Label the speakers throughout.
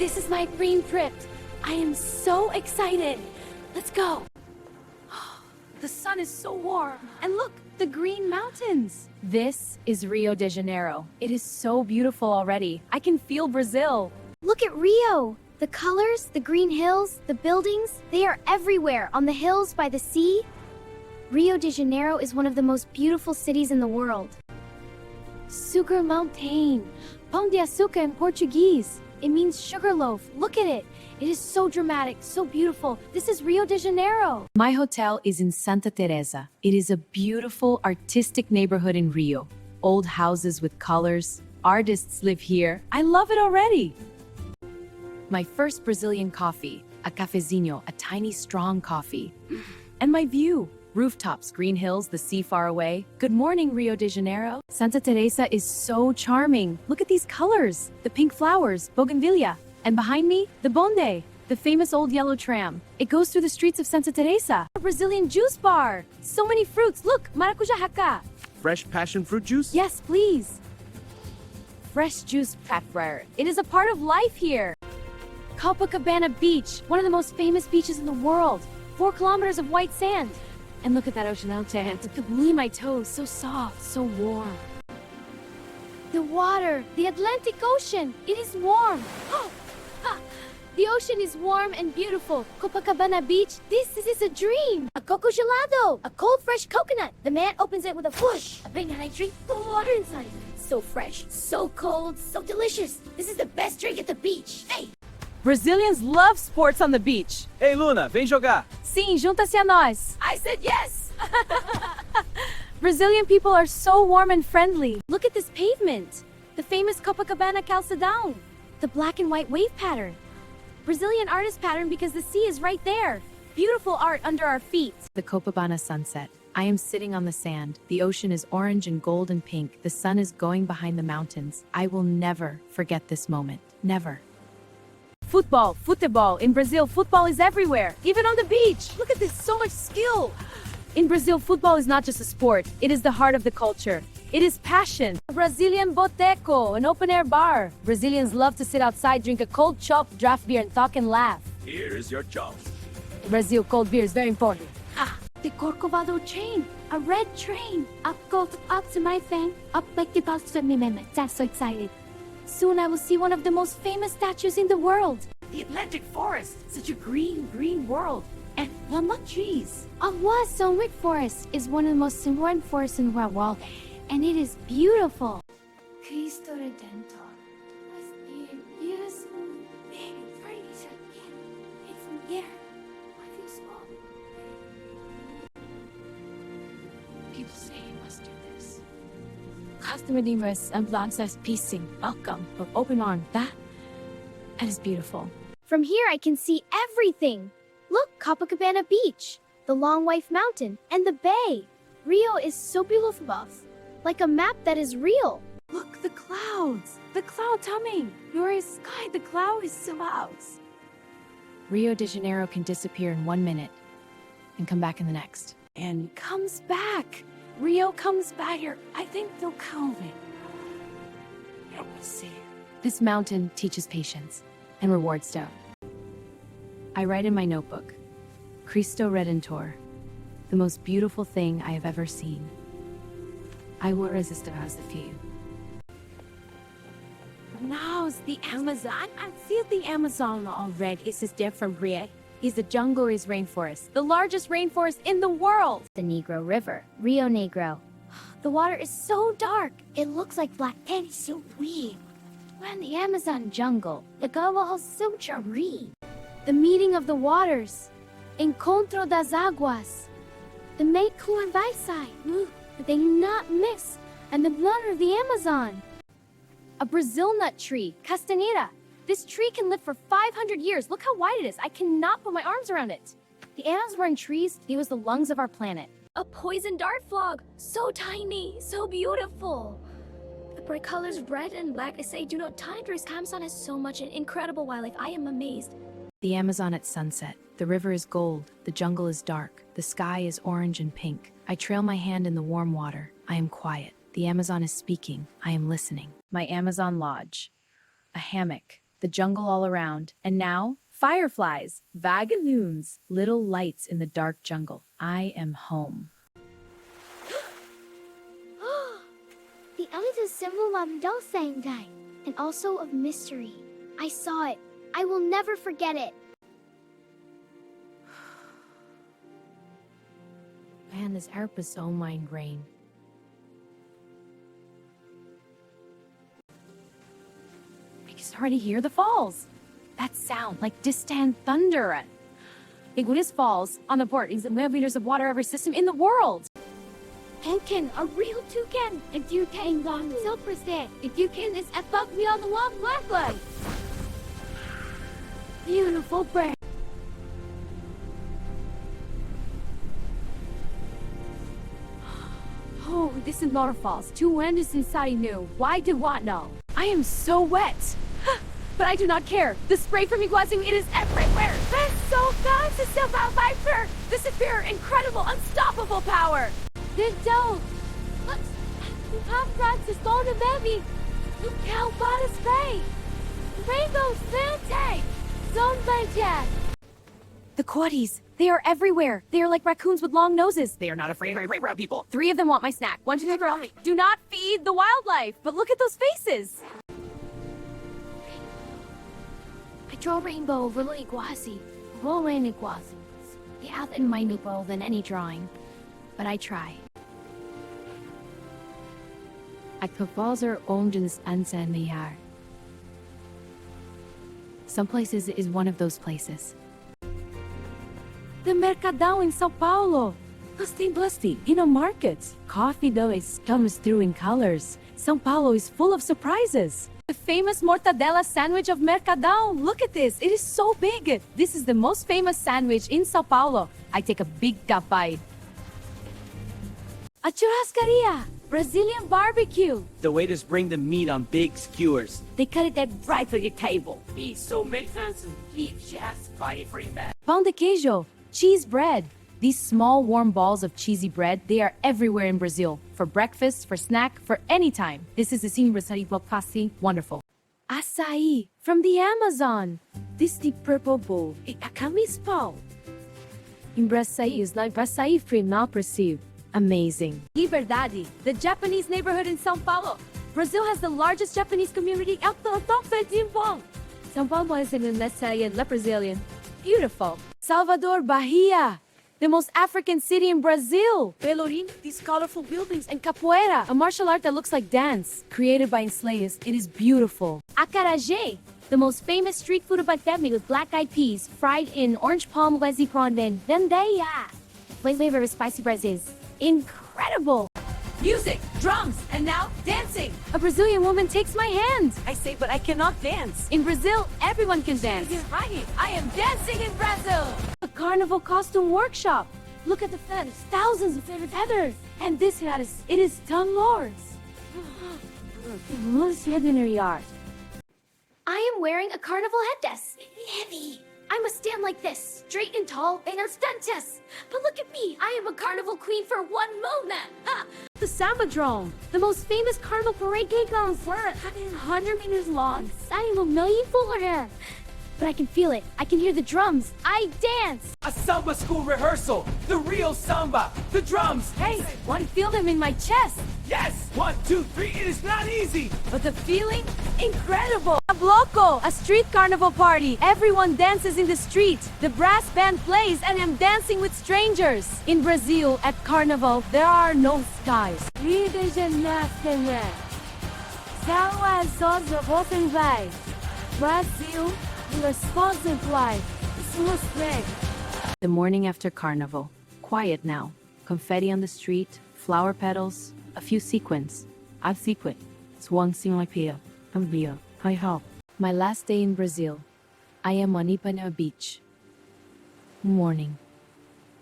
Speaker 1: This is my dream trip. I am so excited. Let's go. The sun is so warm. And look, the green mountains. This is Rio de Janeiro. It is so beautiful already. I can feel Brazil.
Speaker 2: Look at Rio. The colors, the green hills, the buildings, they are everywhere on the hills by the sea. Rio de Janeiro is one of the most beautiful cities in the world.
Speaker 1: Sugar Mountain. Pão de açúcar in Portuguese. It means sugar loaf. Look at it. It is so dramatic, so beautiful. This is Rio de Janeiro. My hotel is in Santa Teresa. It is a beautiful, artistic neighborhood in Rio. Old houses with colors. Artists live here. I love it already. My first Brazilian coffee, a cafezinho, a tiny, strong coffee. And my view. Rooftops, green hills, the sea far away. Good morning, Rio de Janeiro. Santa Teresa is so charming. Look at these colors. The pink flowers, bougainvillea. And behind me, the bonde, the famous old yellow tram. It goes through the streets of Santa Teresa. A Brazilian juice bar. So many fruits. Look, maracujá haka.
Speaker 3: Fresh passion fruit juice?
Speaker 1: Yes, please. Fresh juice preparer. It is a part of life here. Copacabana Beach, one of the most famous beaches in the world. 4 kilometers of white sand. And look at that ocean out there. It could leave my toes. So soft, so warm. The water, the Atlantic Ocean. It is warm. The ocean is warm and beautiful. Copacabana Beach, this is a dream. A coco gelado, a cold fresh coconut. The man opens it with a whoosh. A big night drink full of water inside. So fresh, so cold, so delicious. This is the best drink at the beach. Hey!
Speaker 4: Brazilians love sports on the beach.
Speaker 3: Ei, Luna, vem jogar.
Speaker 1: Sim, junta-se a nós. I said yes! Brazilian people are so warm and friendly. Look at this pavement. The famous Copacabana calçadão. The black and white wave pattern. Brazilian artist pattern because the sea is right there. Beautiful art under our feet. The Copacabana sunset. I am sitting on the sand. The ocean is orange and gold and pink. The sun is going behind the mountains. I will never forget this moment. Never. Football, futebol. In Brazil, football is everywhere, even on the beach. Look at this, so much skill. In Brazil, football is not just a sport. It is the heart of the culture. It is passion. A Brazilian boteco, an open-air bar. Brazilians love to sit outside, drink a cold chop, draft beer, and talk and laugh.
Speaker 3: Here's your chop.
Speaker 1: Brazil, cold beer is very important. The Corcovado train, a red train. Up to my fan, up like the bus to me, that's so excited. Soon I will see one of the most famous statues in the world. The Atlantic forest, such a green, green world. And what trees? A1-A2 forest is one of the most important forests in the world, and it is beautiful. Cristo Redentor was beautiful, big, pretty, and from here, I feel small. People say you must do this. Customer Redeemers and blogs as peacing, welcome, with open arms. That is beautiful.
Speaker 2: From here I can see everything. Look, Copacabana Beach, the long white mountain, and the bay. Rio is so beautiful, like a map that is real.
Speaker 1: Look, the clouds. The cloud coming. Your sky, the cloud is clouds. Rio de Janeiro can disappear in 1 minute and come back in the next. And comes back. Rio comes back here. I think they'll come it. Let's see. This mountain teaches patience and rewards doubt. I write in my notebook, Cristo Redentor, the most beautiful thing I have ever seen. I will resist as the few. Now it's the Amazon. I feel the Amazon already. This is different from Rio. Is the jungle is rainforest, the largest rainforest in the world.
Speaker 2: The Negro River, Rio Negro. The water is so dark, it looks like black and it's so weird. We're in the Amazon jungle. The Gawal so charming.
Speaker 1: The meeting of the waters. Encontro das águas.
Speaker 2: The make cool and by side.
Speaker 1: They do not miss. And the blood of the Amazon. A Brazil nut tree, Castanheira. This tree can live for 500 years. Look how wide it is. I cannot put my arms around it. The Amazons were in trees. It was the lungs of our planet. A poison dart frog. So tiny, so beautiful. The bright colors red and black. I say do not time. Amazon has so much incredible wildlife. I am amazed. The Amazon at sunset. The river is gold. The jungle is dark. The sky is orange and pink. I trail my hand in the warm water. I am quiet. The Amazon is speaking. I am listening. My Amazon lodge. A hammock. the jungle all around, and now fireflies, vagaloons, little lights in the dark jungle. I am home.
Speaker 2: The L is a symbol of Dosangdai, and also of mystery. I saw it. I will never forget it.
Speaker 1: Man, this air is so mind-brain. I can already hear the falls. That sound like distant thunder. Iguazu Falls on the port is the millimeters of water every system in the world.
Speaker 2: Toucan, a real toucan. A toucan gone silver set. A toucan is above me on the wall blacklight. Beautiful bird.
Speaker 1: Oh, this is waterfalls. Two windows inside new. Why do what know? I am so wet. But I do not care. The spray from Iguazu, it is everywhere. That's so fast. It's about viper. This is pure, incredible, unstoppable power.
Speaker 2: This don't. Look, the top rocks is going to baby. Look how bad is spray. Rainbow Sante. Zone by Jack.
Speaker 1: The quaddies, they are everywhere. They are like raccoons with long noses. They are not afraid of people. 3 of them want my snack. 1, 2, 3, 4. Do not feed the wildlife. But look at those faces.
Speaker 2: I draw rainbow over the Iguazu. Roll in Iguazu. The out in my bowl than any drawing. But I try.
Speaker 1: At Falls are owned in this Ansanliar. Some places it is one of those places. The Mercadão in São Paulo. Blusty, in a market. Coffee though comes through in colors. São Paulo is full of surprises. The famous mortadela sandwich of Mercadão. Look at this, it is so big. This is the most famous sandwich in São Paulo. I take a big bite. A churrascaria, Brazilian barbecue.
Speaker 3: The waiters bring the meat on big skewers.
Speaker 1: They cut it right for your table.
Speaker 3: Be so make sense and keep just fighting for that.
Speaker 1: Pão de queijo, cheese bread. These small warm balls of cheesy bread, they are everywhere in Brazil. For breakfast, for snack, for any time. This is the scene Brazil wonderful. Açaí from the Amazon. This deep purple bowl, pão. In Braçaí is like Braçaí free mal perceived. Amazing. Liberdade, the Japanese neighborhood in São Paulo. Brazil has the largest Japanese community out the São Paulo is in the Brazilian. Beautiful. Salvador, Bahia. The most African city in Brazil. Pelourinho, these colorful buildings. And capoeira, a martial art that looks like dance. Created by enslavers, it is beautiful. Acarajé, the most famous street food of Batemi with black-eyed peas, fried in orange palm lezi prondin. Vendeia. Flavor of spicy Brazils. Incredible.
Speaker 4: Music, drums, and now dancing.
Speaker 1: A Brazilian woman takes my hand.
Speaker 4: I say, but I cannot dance.
Speaker 1: In Brazil, everyone can dance.
Speaker 4: I am dancing in Brazil.
Speaker 1: A carnival costume workshop. Look at the feathers, thousands of favorite feathers. And this it is tongue lords. Extraordinary art.
Speaker 2: I am wearing a carnival headdress. Heavy. I must stand like this, straight and tall, and ostentous. But look at me, I am a carnival queen for one moment. Ha!
Speaker 1: The Sambadrome, the most famous carnival parade goes for 100 meters long.
Speaker 2: I am a million fuller here. But I can feel it. I can hear the drums. I dance.
Speaker 3: A samba school rehearsal. The real samba. The drums.
Speaker 1: Hey, want to feel them in my chest.
Speaker 3: Yes. 1, 2, 3. It is not easy.
Speaker 1: But the feeling, incredible. A bloco, a street carnival party. Everyone dances in the street. The brass band plays and I'm dancing with strangers. In Brazil, at Carnival, there are no skies. Rio de Janeiro. São Paulo, Brazil. The morning after Carnival. Quiet now. Confetti on the street, flower petals, a few sequins. I've sequin. It's one thing like here. I'm here. I hope. My last day in Brazil. I am on Ipanema Beach. Morning.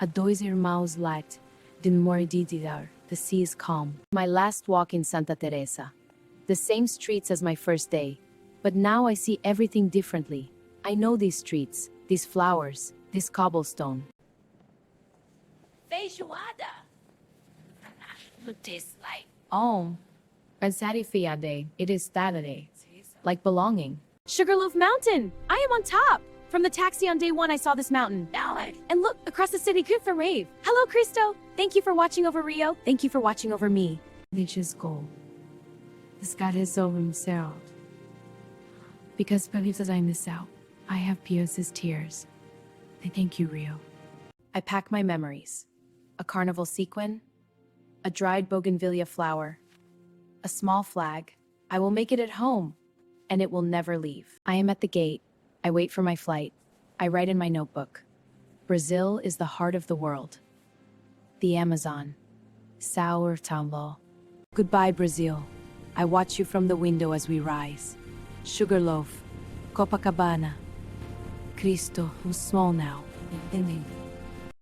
Speaker 1: A dois irmãos light. Din morididar. The sea is calm. My last walk in Santa Teresa. The same streets as my first day. But now I see everything differently. I know these streets, these flowers, this cobblestone.
Speaker 4: Feijoada. What tastes like?
Speaker 1: Oh, pensare fiade. It is Saturday. Like belonging. Sugarloaf Mountain! I am on top! From the taxi on day one, I saw this mountain. And look, across the city, good for rave. Hello, Cristo! Thank you for watching over Rio. Thank you for watching over me. Nature's gold. This God is over himself. Because believes that I miss out, I have Pios's tears. I thank you, Rio. I pack my memories. A carnival sequin, a dried bougainvillea flower, a small flag. I will make it at home, and it will never leave. I am at the gate. I wait for my flight. I write in my notebook. Brazil is the heart of the world. The Amazon. São Paulo. Goodbye, Brazil. I watch you from the window as we rise. Sugarloaf. Copacabana. Cristo, who's small now.